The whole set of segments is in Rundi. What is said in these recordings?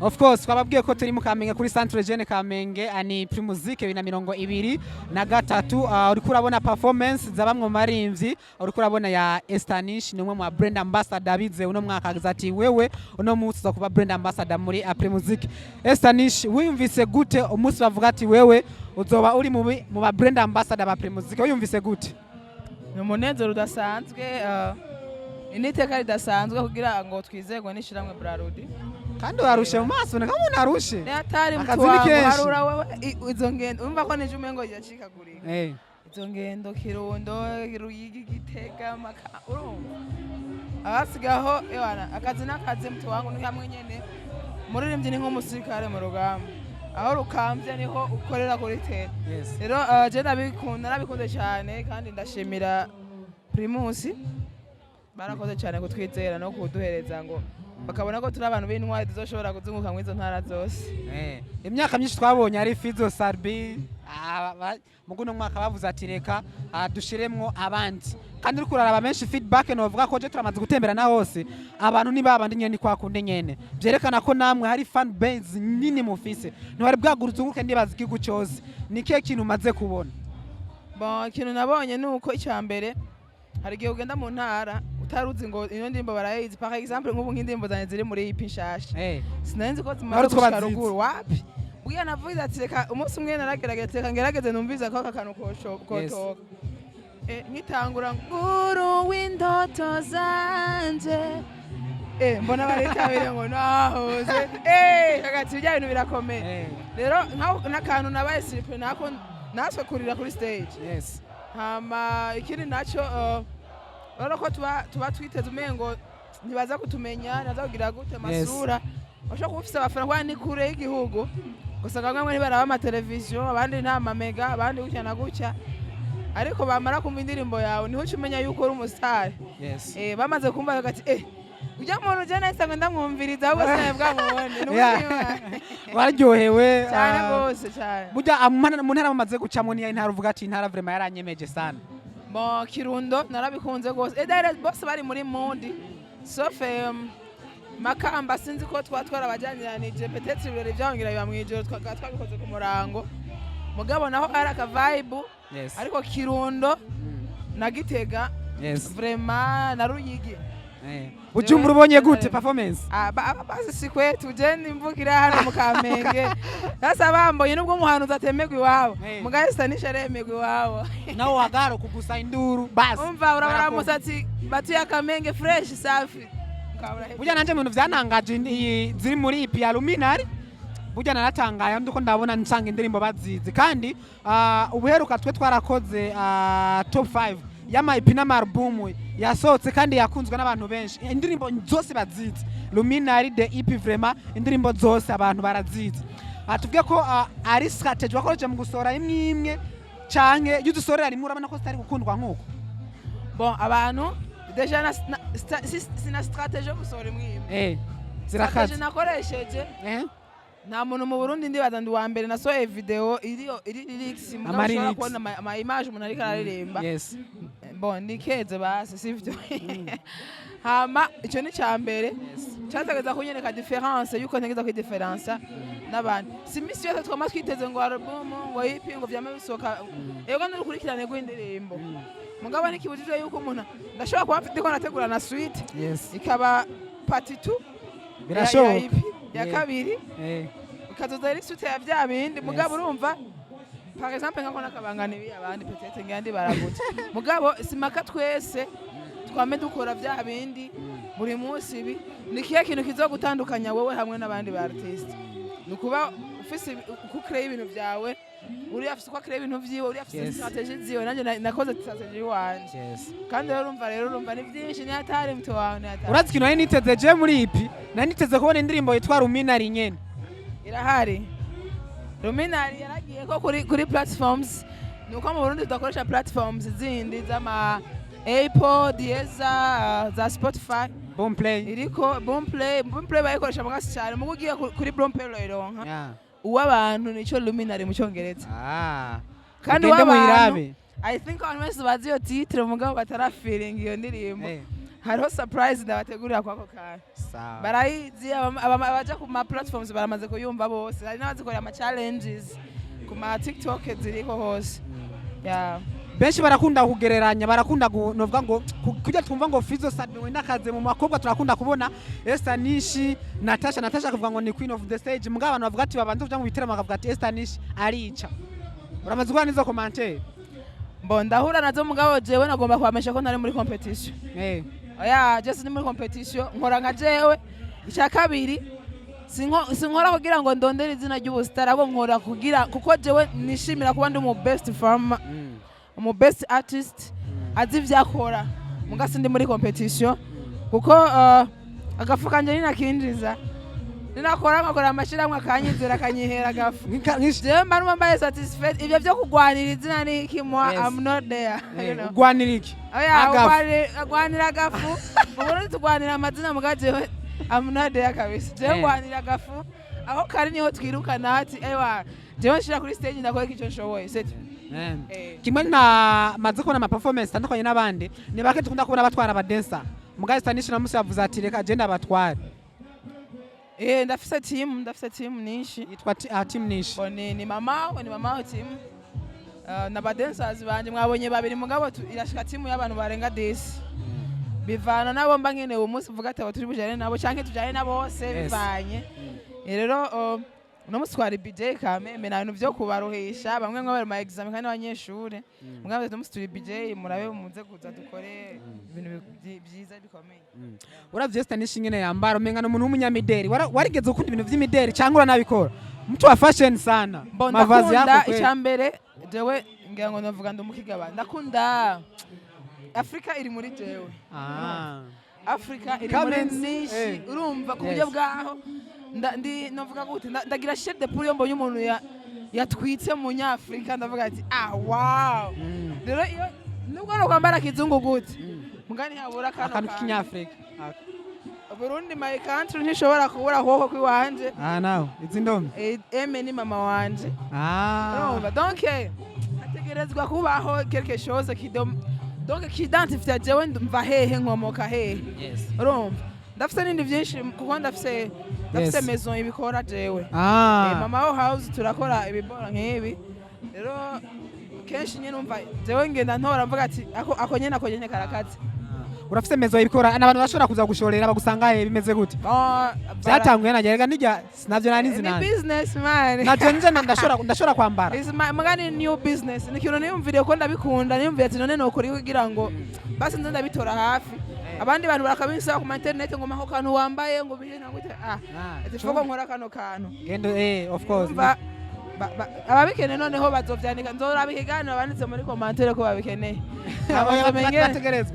Of course twababwiye ko turi mu Kamenge kuri Centre Jeune Kamenge ani Primusic 2023 uriko urabona performance za bamwe mu marimvyi uriko urabona ya Esther Nish ni umwe mu brand ambassador bize uno mwaka ati wewe uno munsi zo kuba brand ambassador muri Primusic. Esther Nish wiyumvise gute umunsi bavuga ati wewe uzoba uri mu ba brand ambassador ba Primusic wiyumvise gute? Ni umunezero udasanzwe initeka ridasanzwe kugira ngo twizegwe n'ishiramwe Brarudi kandi warushe mu maso naka umuntu arushe atari mutwarura wewe izo ngendo umva ko nije umengo yacikagurika izo ngendo Kirundo Ruyigi Gitega urumva abasigaho ewana akazi n'akazi mtu wangu ni hamwe nyene muririmbyi ni nk'umusirikare mu rugamba aho rukamvye niho ukorera kuri tete rero je nabikunze cyane kandi ndashimira Primusi barakoze cyane kutwizera no kuduhereza ngo bakabona ko turi abantu b'intwari tuzoshobora kuzunguka mu izo ntara zose. Imyaka myinshi twabonye ari Fizo Sarbi muguno mwaka bavuze ati reka dushiremwo abandi kandi uriko uraraba menshi feedback no bavuga ko je turamaze gutembera na hose abantu ni babandi nyene kwa kunde nyene byerekana ko namwe hari fan base nini mufise ntwari bwaguruzunguke ndibaza igihugu cyose ni kihe kintu umaze kubona? Bon kintu nabonye nuko icyambere hari gihe ugenda mu ntara utaruzi ngo ino ndimbo barayizi par exemple nk'ubu nk'indimbo zanye ziri muri ipi nshasha sinenzi ko zimaze gushika ruguru wapi bwiya navuze ati reka umunsi umwe naragerageze ngerageze numviza ko akantu kotoka nkitangura nguru w'indoto zanje mbona baritabire ngo nahoze hagati ibya bintu birakomeye rero n'akantu nabaye surprise nako naswe kurira kuri stage hama ikindi naco rero ko tuba twiteze umengo ntibaza kutumenya naza kugira gute masura bashaka kufisa abafana kwa ni kure y'igihugu gusa bamwe ntibaraba ama television abandi nta mamega abandi gutya na gutya ariko bamara kumva indirimbo yawe niho umenya yuko uri umustar bamaze kumva ati ujya muntu je nahise ndamwumviriza ahubwo sinabwamubone waryohewe cyane gose cyane burya mu ntara bamaze gucamo ni intara uvuga ati intara vraiment yaranyemeje sana. Bon Kirundo narabikunze gose direct boss bari muri mood sauf Makamba sinzi ko twarabajanyiranije peut-être ibirori byahongira biba mwijoro twabikoze ku murango mugabo naho ari aka vibe ariko Kirundo na Gitega vraiment na Ruyigi Ujumbura ubonye gute performance? Basi sikwe tuje nimvugira hano mu Kamenge. Sasa bamboye nubwo umuhanuzi atemegwa iwabo. Mugaye Esther aremegwa iwabo. Nawo wagaro kugusa induru basi. Umva urabara musatsi batu ya Kamenge fresh safi. Burya nanje ibintu byanangaje ziri muri ipi aluminari. Burya naratangaye nduko ndabona nsanga indirimbo bazizi kandi ubuheruka twe twarakoze top 5 yama ipi n'album yasohotse kandi yakunzwe n'abantu benshi indirimbo zose bazizi Luminary de EP vraiment indirimbo zose abantu barazizi atubwiye ko ari strategy wakoreje mu gusora imwe canke yudusorera rimwe urabona ko stari gukundwa nkuko bon abantu deja sina strategy yo gusora imwe zirakaze nakoresheje nta muntu mu Burundi ndibaza ndi wa mbere nasohoye video iri lyrics mugashobora kubona ama image umuntu ariko araririmba bon nikeze basi sivyo hama ico ni cyambere cyatageza kunyereka difference yuko ntegeza ku difference n'abandi si misi yose twama twiteze ngo album ngo EP ngo vyama bisoka yego n'urukurikirane rw'indirimbo mugabo nikibujije yuko umuntu ndashobora kuba mfite ko nategura na suite ikaba part 2 birashoboka ya kabiri ukazoza ari suite ya bya bindi mugabo urumva par exemple nkako nakabangana ibi abandi peut-être ngandi baragutse mugabo simaka twese twame dukora bya bindi buri munsi ibi nikiye kintu kizogutandukanya wowe hamwe n'abandi ba artist nukuba ufise ukukreya ibintu byawe uri afise ko create ibintu vyiwe uri afise strategy ziwe nanje nakoze strategy wanje kandi rero urumva ni byinshi ni atari mtu wawe ni atari urazi kintu niteze je muri ipi niteze kubona indirimbo yitwa Luminary nyene irahari Luminary yaragiye ko kuri platforms nuko mu Burundi tudakoresha platforms zindi zama Apple, Deezer, za Spotify, Boomplay iriko Boomplay bayikoresha mu gasi cyane mu kugiye kuri Boomplay roronka uw'abantu nico Luminary mu cyongereza kandi w'abantu I think on wese bazi yo titre mugabo batara feeling iyo ndirimbo hariho surprise ndabategurira kwako kantu barayizi abaja ku ma platforms baramaze kuyumva bose hari n'abazikorera ama challenges ku ma TikTok ziriko hose benshi barakunda kugereranya barakunda novuga ngo kujya twumva ngo Fizo Sabe wenda kaze mu makobwa turakunda kubona Esther Nish Natasha kuvuga ngo ni queen of the stage mugabo abantu bavuga ati babanze kuja mu bitaramo bakavuga ati Esther Nish arica uramaze gukora nizo commentaire ndahura nazo mugabo jewe nagomba kwamesha ko ntari muri competition just ni muri competition nkora nka jewe icya kabiri sinkora kugira ngo ndondere izina ry'ubustar abo nkora kugira kuko jewe nishimira kuba ndi mu best farmer mu best artist azi vyakora mugasi ndi muri competition kuko agafu kanje ninakinjiza ninakora nkakora amashira akanyizera akanyihera agafu jewe mba numva satisfied ivyo vyo kugwanira izina ni kimwa I'm not there gwanira iki agwanira agafu ubundi tugwanira amazina mugajewe I'm not there kabisa jewe gwanira agafu aho kari niho twirukana ati ewa jewe nshira kuri stage ndakora ico nshoboye set kimwe na maze kubona ama performance tandukanye n'abandi ni bake tukunda kubona batwara aba dancer mugaye Esther Nish namusi yavuze ati reka agenda abatware ndafise team Nish yitwa team Nish ni mama team na ba dancers banje mwabonye babiri mugabo irashika team y'abantu barenga 10 bivana nabo mba nkene uwo munsi vuga ati turi bujane nabo canke tujane nabo bose bivanye rero no muswari BJ kameme na bintu byo kubaruhisha bamwe ngo bari ma exam kandi abanyeshure mugabo no muswari BJ murabe muze kuza dukore ibintu byiza bikomeye uravye Esther Nish nyene yambaro menga no muntu w'umunyamideri warigeze ukunda ibintu vy'imideri cyangwa uranabikora mtu wa fashion sana mavazi yako icyambere jewe ngira ngo novuga ndumukigaba ndakunda Afrika iri muri jewe Afrika iri muri Nish urumva ku buryo bwaho novuga gute ndagira chef de poule mbonye umuntu yatwitse mu Nyafrika ndavuga ati wow rero iyo nubwo no kwambara kizungu gute mugani habura akantu k'inyafrika Burundi my country ntishobora kubura koko kwiwanje nawe izi ndome eme ni mama wanje urumva donc ategerezwa kubaho quelque chose qui identifie jewe mva hehe nkomoka hehe urumva ndafise n'indi byinshi kuko ndafise maison ibikora jewe mama house turakora ibibora nk'ibi rero kenshi nyine numva jewe ngenda ntora mvuga ati ako nyene karakaze urafise maison ibikora n'abantu bashobora kuza gushorera bagusanga bimeze gute byatanguye nagerega nijya sinavyo nani zinani ni business man naje nje ndashobora kwambara magani new business nikintu niyumviriye ko ndabikunda niyumviye ati none nokuri kugira ngo basi nze ndabitora hafi abandi bantu barakabisa ku internet ngo maho kantu wambaye ngo bihe nangute ati foko nkora kano kantu gendo of course ababikene noneho bazovyandika nzorabikigana banditse muri commentaire ko babikeneye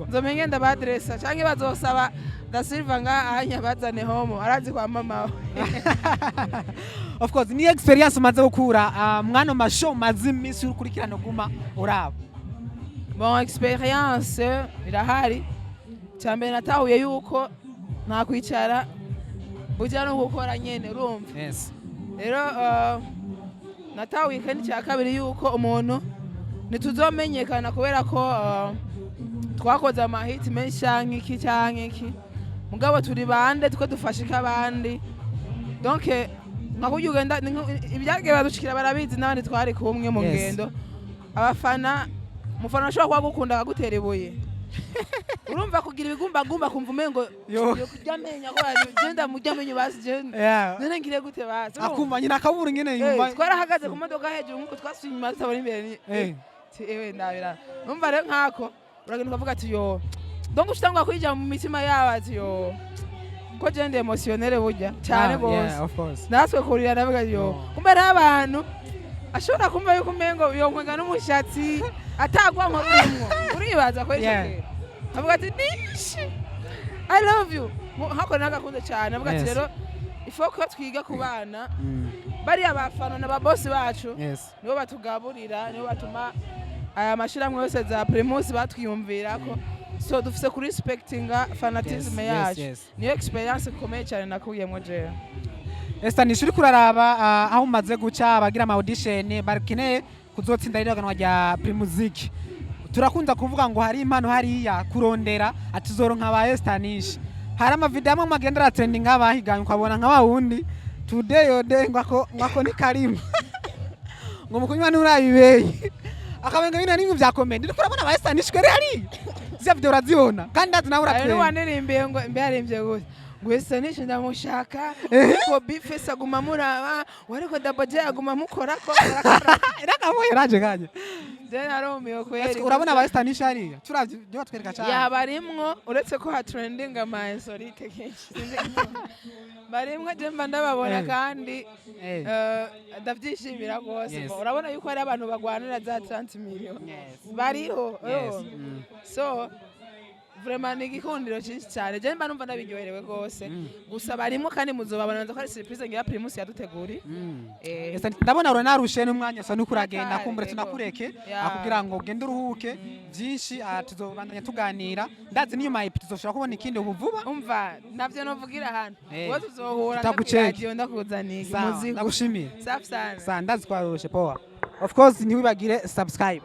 nzomenye ndabadressa canke bazosaba da Silva nga ahanya bazane homo arazi kwa mama of course ni experience umaze gukura mwana mashow mazimisi ukurikirana guma uraba bon experience irahari cyambere natahuye yuko nta kwicara bujya no gukora nyene urumva rero natahuye kandi cya kabiri yuko umuntu ntituzomenyekana kubera ko twakoze amahiti menshi canke iki mugabo turi bande tuko dufashika abandi donc nkakurya ugenda ibyagiye badushikira barabizi n'abandi twari kumwe mu ngendo abafana umufana ashobora kuba gukunda akagutera ibuye urumva kugira ibigumbagumba kumva umengo yo kuryamenya ko agenda mujyamenyo basi none ngire gute basi akumva nyina akabura ngene yumva twarahagaze ku modoka hejuru nkuko twasuye inyuma tutabona imbere ewe ndabira umva rero nkako uragenda ukavuga ati yo donc ushitangwa kwijya mu mitima yawe ati yo ko gende emotionnel burya cyane gose natwe kurira ndavuga yo kumbe abantu ashobora kumva yuko umengo yonkwenga n'umushatsi atagwa nk'urimo uribaza ko yishake avuga ati Nish I love you hako nagakunze cyane avuga ati rero ifoko twiga ku bana bari abafana na babosi bacu nibo batugaburira nibo batuma aya mashiramwe yose za Primusic batwiyumvira ko so dufise ku respectinga fanatism yacu niyo experience ikomeye cyane nakuyemo je Esther Nish uri kuraraba aho umaze guca abagira ama audition bakeneye kuzotsinda iriganwa rya Primusic turakunda kuvuga ngo hari impano hariya kurondera ati zoronka ba Esther Nish. Hari amavideo amwe magenda trending nk'abahiganye ukabona nka wundi today ode ngwako ni Karim ngo mukunywa n'urabibeye akabenga bina nimwe vya comment ndiko urabona ba Esther Nish kwere hari zya video urazibona kandi ndazi nawe uratwenga ari wanirimbiye ngo mbe yaremvye gute ngo Esther Nish ndamushaka ko bifese aguma muraba wariko daboje aguma mukorako irakamuye raje kanje Dena Romeo kweri urabona ba Esther Nish hariya turavye byo twereka cyane yabarimwo uretse ko ha trending ama insolite kenshi barimwe je mba ndababona kandi ndavyishimira gose urabona yuko ari abantu bagwanira za 30 million bariho so vraiment ni gikundiro cyinshi cyane je mba numva ndabiryoherewe gose gusa barimwe kandi muzobabona nza ko ari surprise ngira Primus yaduteguri ndabona uro narushe n'umwanya sa nukuragenda kumbure tunakureke akugira ngo ugende uruhuke byinshi tuzobandanya tuganira ndazi niyo mayipi tuzoshobora kubona ikindi ubuvuba umva navyo novugira hano wo tuzohura ndakuradio ndakuzaniye muziki ndagushimiye safi sana ndazi kwarushe power of course ntiwibagire subscribe